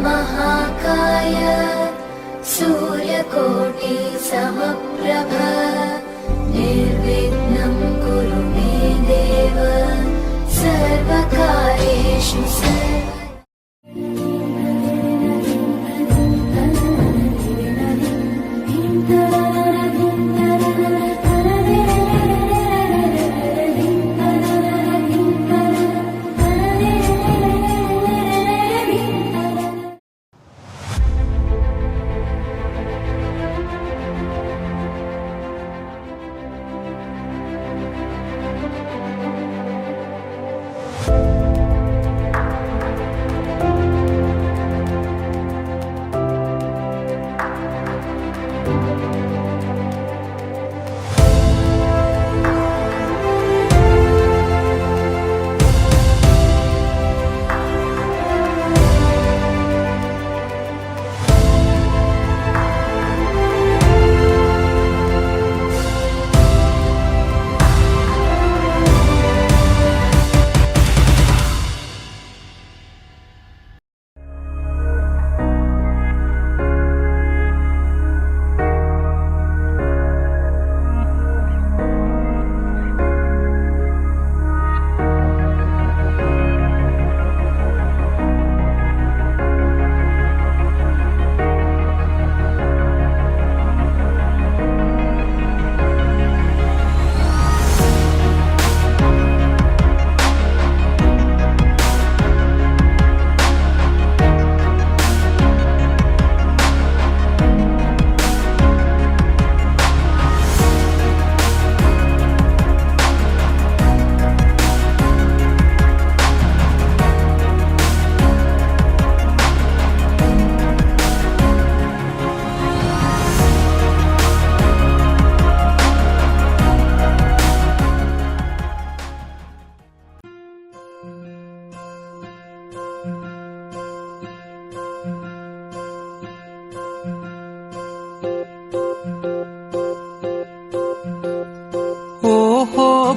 महाकाय सूर्यकोटि समप्रभ निर्विघ्नं कुरु मे देव सर्वकार्येषु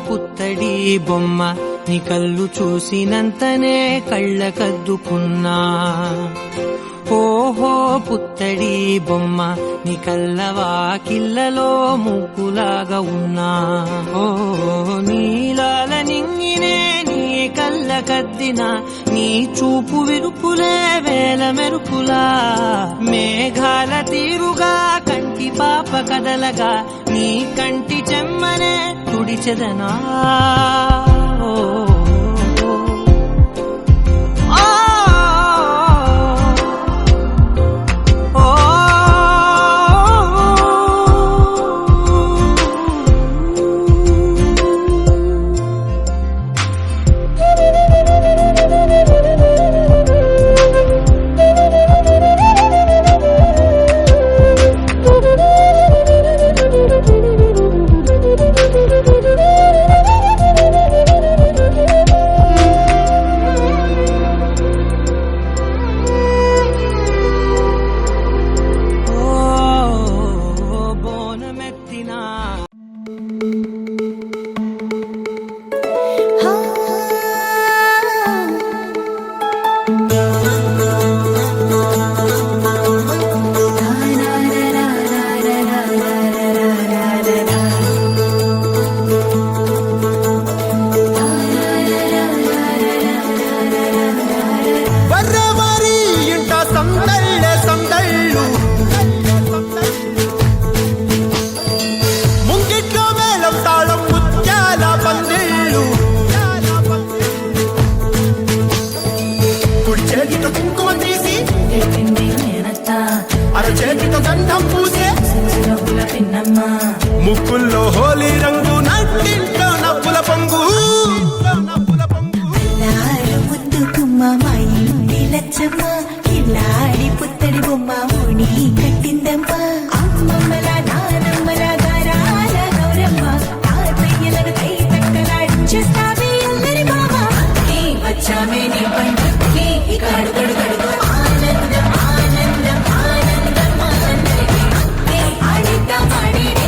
పుత్తడి బొమ్మ నీ కళ్ళు చూసినంతనే కళ్ళకద్దుకున్నా. ఓహో పుత్తడి బొమ్మ నీ కళ్ళవాకిళ్ళలో ముగ్గులాగా ఉన్నా. ఓ నీలాల నింగినే నీ కళ్ళకద్దిన నీ చూపు విరుపులే వేల మెరుపులా. మేఘాల తీరుగా కంటి పాప కదలగా నీ కంటి చెమ్మనే తుడిచెదనా. ముక్కుల్లో హోలీ రంగు నట్టింట్లో నవ్వుల పొంగు. ముద్దు గుమ్మ మా ఇంటి లచ్చమ్మ కిల్లాడి పుత్తడి బొమ్మ ముడి కట్టిందమ్మ. అమ్మమ్మల నానమ్మల గారాల గౌరమ్మ తాతయ్యలను కై తక్కలాడించేస్తావే అందరి మామ. వచ్చామే నీ పండుగకి ఇక అడుగడు గడుగు ఆనందం ఆనందం ఆనందం ఆనందం ఆడిద్దాం ఆడిడే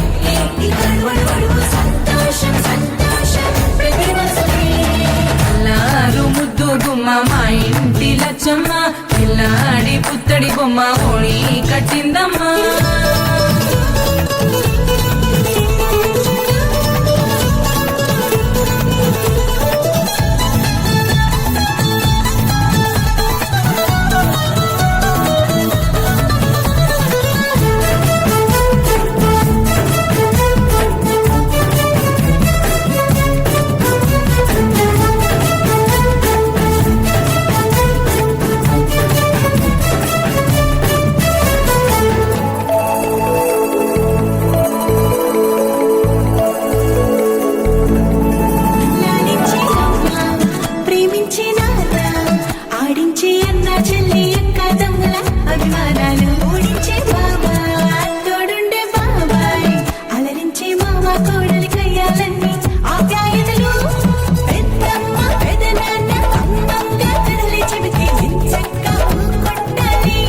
ఇక అడుగడు గడుగు సంతోషం సంతోషం ప్రతి మసలే. అల్లారు ముద్దు గుమ్మ మా ఇంటి లచ్చమ్మ పిల్లాడి కిల్లాడి పుత్తడి బొమ్మ ఓణి కట్టిందమ్మా లాలించే అమ్మ, ప్రేమించే నాన్న, ఆడించే అన్న చెల్లి అక్క తమ్ముల అభిమానాలు ఓడించే బావ, తోడుండే బాబాయ్, అలరించే మామ కోడలి కయ్యాలన్నీ ఆప్యాయతలు, పెద్దమ్మ పెదనాన్న అమ్మంగా కథలే చెబితే వించక్క కొట్టాలి,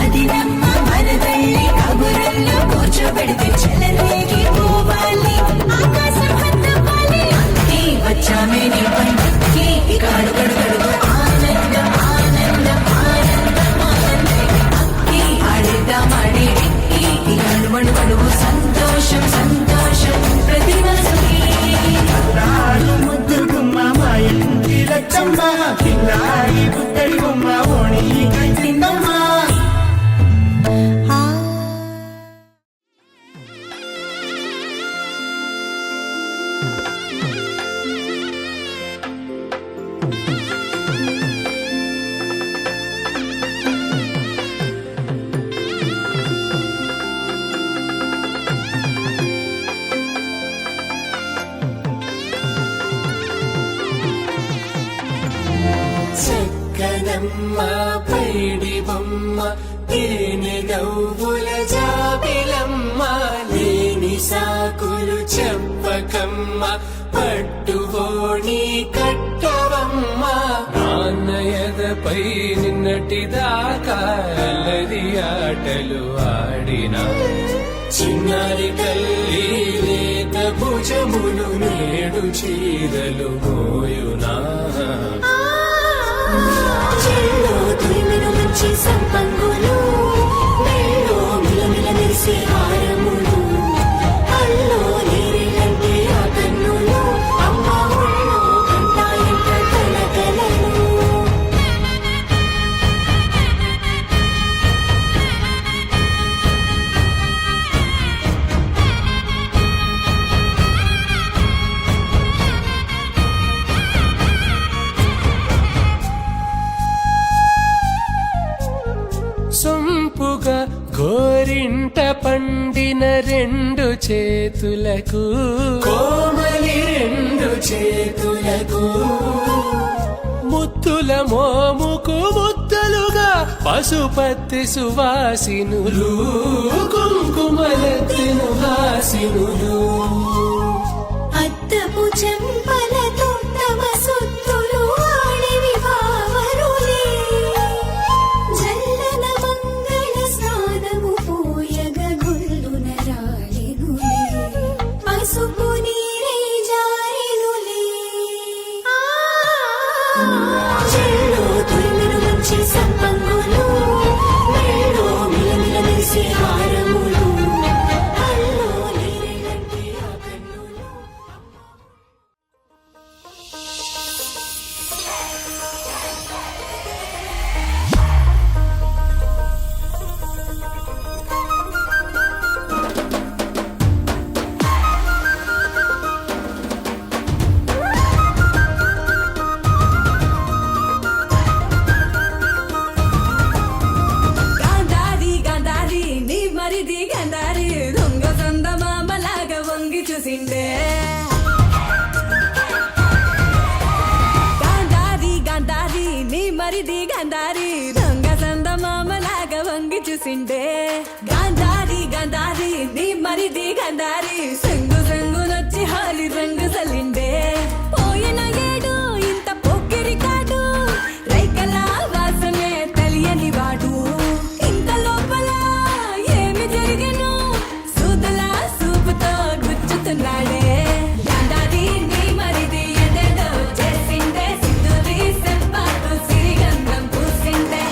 అదినమ్మ మరదల్లి కబురల్లో కూర్చోబెడితే చెలరేగి పోవాలి, ఆకాశం హద్దవాలి, అన్నీ వచ్చామే నీ పండుకి ఇక అడుగడుగడుగు ఆనందం ఆనందం ఆనందం ఆనందం అక్కి ఆడిద్దామాడి ఎక్కి ఇక అడుగడుగడుగు సంతోషం సంతోషం ప్రతి మనసుకి నాడు ముద్దు గుమ్మ మా ఇంటి లచ్చమ్మ కిల్లాడి పుత్తడి బొమ్మ ఓణి కట్టిందమ్మా చక్కనమ్మ పైడి బొమ్మ తేనె నవ్వుల జాబిలమ్మ లేని సాకులు చెప్పకమ్మ పట్టువోణి కట్టవమ్మ నాన్నయదపై నిన్నటిదాకా అల్లరి ఆటలు ఆడినా చిన్నారి కల్లి లేత భుజములు నేడు చీరలు మోయునా చెల్లో తురిమెను మంచి సంపంగులు, మెల్లో మిలమిల మెరిసే హారములు, అల్లో నేరేలంటే ఆ కన్నులు, అమ్మ ఒళ్ళో కంటాయంట కలకలను. సొంపుగా గోరింట పండిన రెండు చేతులకు కోమలి రెండు చేతులకు ముత్తుల మోముకు ముద్దలుగా పశుపతి సువాసినులు కుంకుమలెత్తిను హాసినులు అద్దపు చెంపలతో తమ సొత్తులు ఆడివి బావరులే, జల్లన మంగళ స్నానము పోయగ గుళ్ళున రాళెనులే, పసుపు నీరై జారెనులే. చెల్లో తురిమెను మంచి సంపంగులు, మెల్లో మిలమిల మెరిసే హారములు, అల్లో నేరేలంటే ఆ కన్నులు. గాంధారి గాంధారి నీ మరిది గాంధారి దొంగ చందమామలాగా వంగి చూసిండే గాంధారి గాంధారి నీ మరిది గాంధారి దొంగ చందమామలాగా వంగి చూసిండే గాంధారి గాంధారి నీ మరిది గాంధారి సంగు సంగునొచ్చి హాలి రంగు సలిండే పోయిన ఏడు ఇంత పొక్కిరి కాడు రైకల వాసనే తెలియని వాడు ఇంత లోపల ఏమి జరిగెను సూదుల సూపుతో గుచ్చుతున్నాడే గాంధారి నీ మరిది ఎదేదో చేసిండే సింధూరి సెంపాకు సిరిగంధం పూసిండే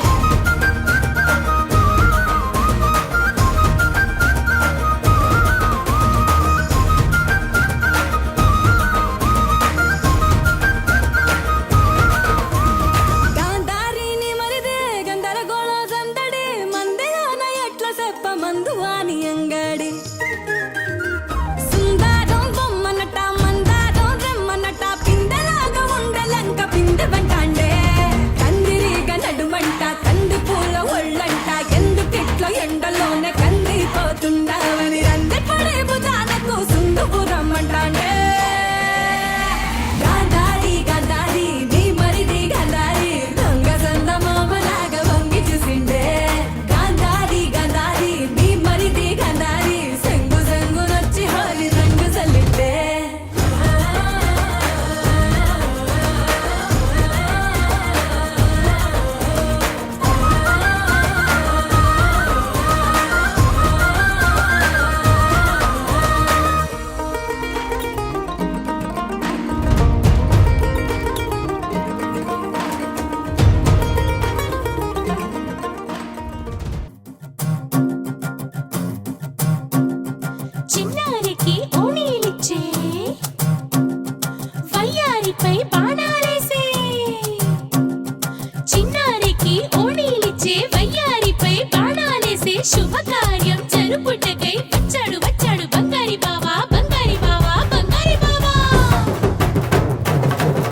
చిన్నారికి ఓణీలిచ్చే వయ్యారిపై బాణాలేసే శుభకార్యం జరుపుటకై వచ్చాడు వచ్చాడు బంగారి బావా బంగారి బావా బంగారి బావా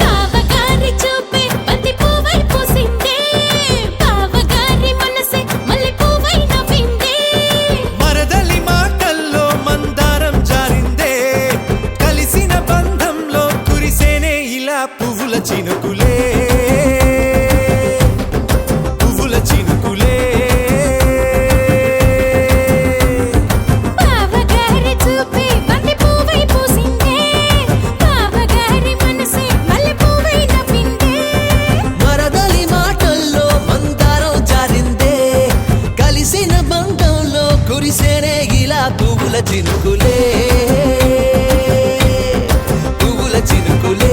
బావగారి చూపే బంతి పువ్వై పూసిందే బావగారి మనసే మల్లె పువ్వై నవ్విందే మరదలి మాటల్లో మందారం జారిందే కలిసిన బంధంలో కురిసేనే ఇలా పువ్వుల చినుకులే పువ్వుల చినుకులే బావగారి చూపే బంతి పువ్వై పూసిందే బావగారి మనసే మల్లె పువ్వై నవ్విందే మరదలి మాటల్లో మందారం జారిందే కలిసిన బంధంలో కురిసేనే ఇలా పువ్వుల చినుకులే పువ్వుల చినుకులే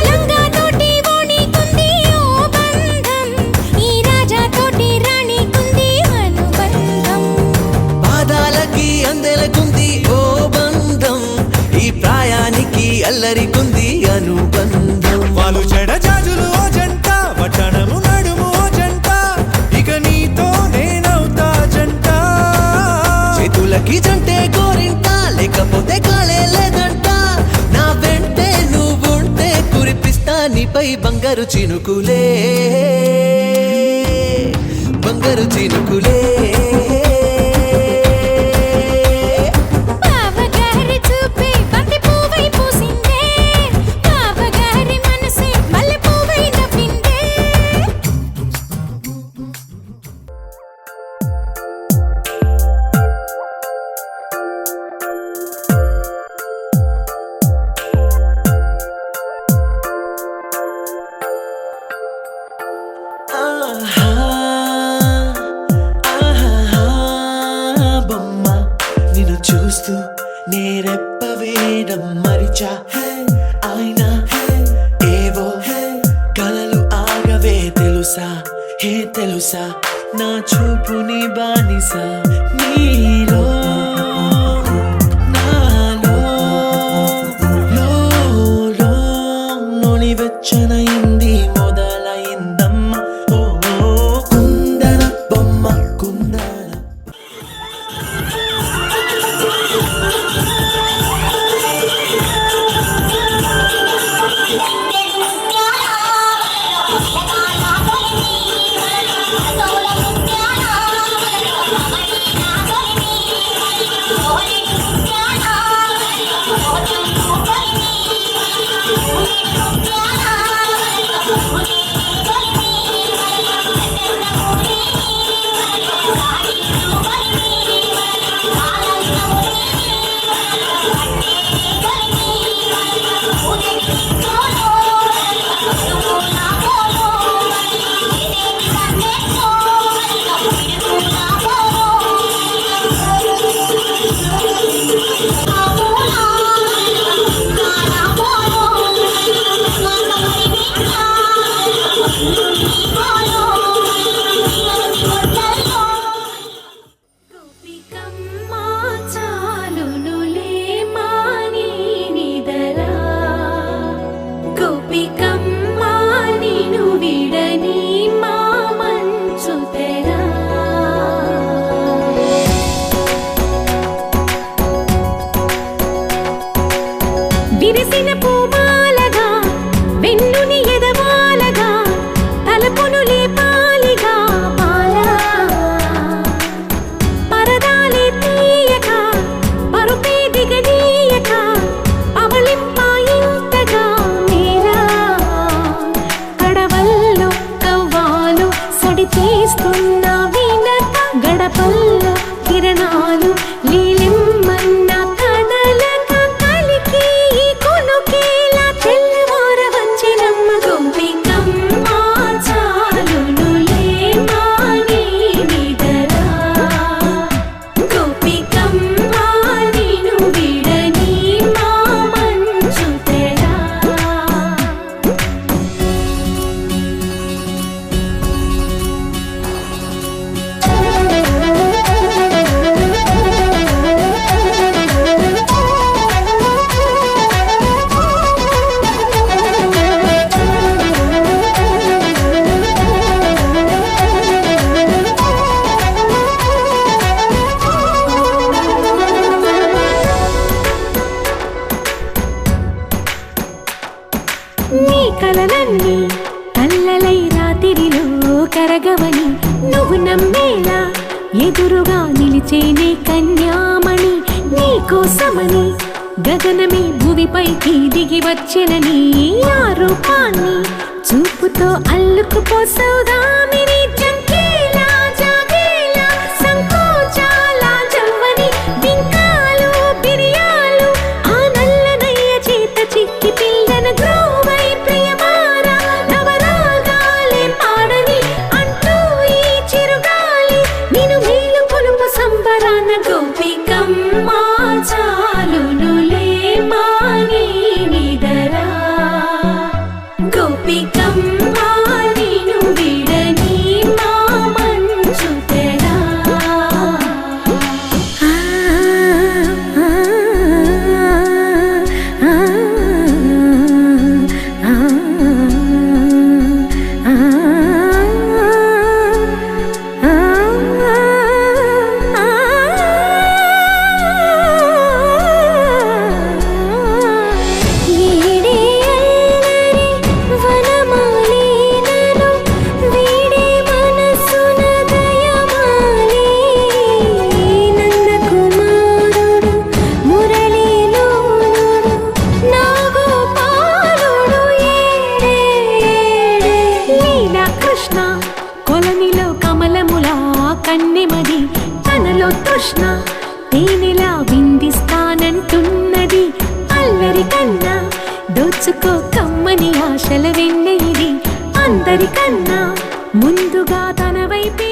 లంగా తోటి ఓణి కుంది ఓ బంధం ఈ రాజా తోటి రాణి కుంది అనుబంధం పాదాలకి అందెలకుంది ఓ బంధం ఈ ప్రాయానికి అల్లరికుంది అనుబంధం వాళ్ళు చెడ జాజులు ఓ జంట వటనము నడుము ఓ జంట ఇక నీతో నేనవుతా జంట చేతులకి జంటే గోరింట లేకపోతే కాలే లేదంట నా వెంటే నువ్వుంటే కురిపిస్తా నీపై బంగారు చినుకులే బంగారు చినుకులే బావగారి చూపే బంతి పువ్వై పూసిందే బావగారి మనసే మల్లె పువ్వై నవ్విందే ఆహా, ఆహా, బొమ్మ నిన్ను చూస్తూ నేరెప్ప వేయడం మరిచా అయినా ఏవో కలలు ఆగవే తెలుసా హే తెలుసా నా చూపుని బానిసా నీలో నాలో లోలో నొలి వెచ్చనైంది మొదలైందమ్మ ఓ ఓ, కుందన బొమ్మ కుందన Thank you. తగవని నువ్వు నమ్మేలా ఎదురుగా నిలిచేనే కన్యామణి నీకోసమని గగనమే భువిపైకి దిగి వచ్చెనని ఆ రూపాన్ని చూపుతో అల్లుకుపోసౌదామిని జంకేలా జాగేలా సంకోచాల జవ్వని బింకాలు బిరియాలు ఆ నల్లనయ్య చేత చిక్కి పిల్లన గ్రోవై ప్రియమారా నవరాగాలే పాడని అంటూ ఈ చిరుగాలి నిన్ను మేలు కొలుపు సంబరాన గోపికమ్మ చాలునులే మాని నిదరా గోపికమ్మ నిన్ను విడని మా మంచు తెరా కొలనిలో కమలములా కన్నెమది తనలో తృష్ణ తేనెలా విందిస్తానంటున్నది అల్లరి కన్నా దోచుకో కమ్మని ఆశల వెన్నె ఇది అందరికన్నా ముందుగా తన వైపే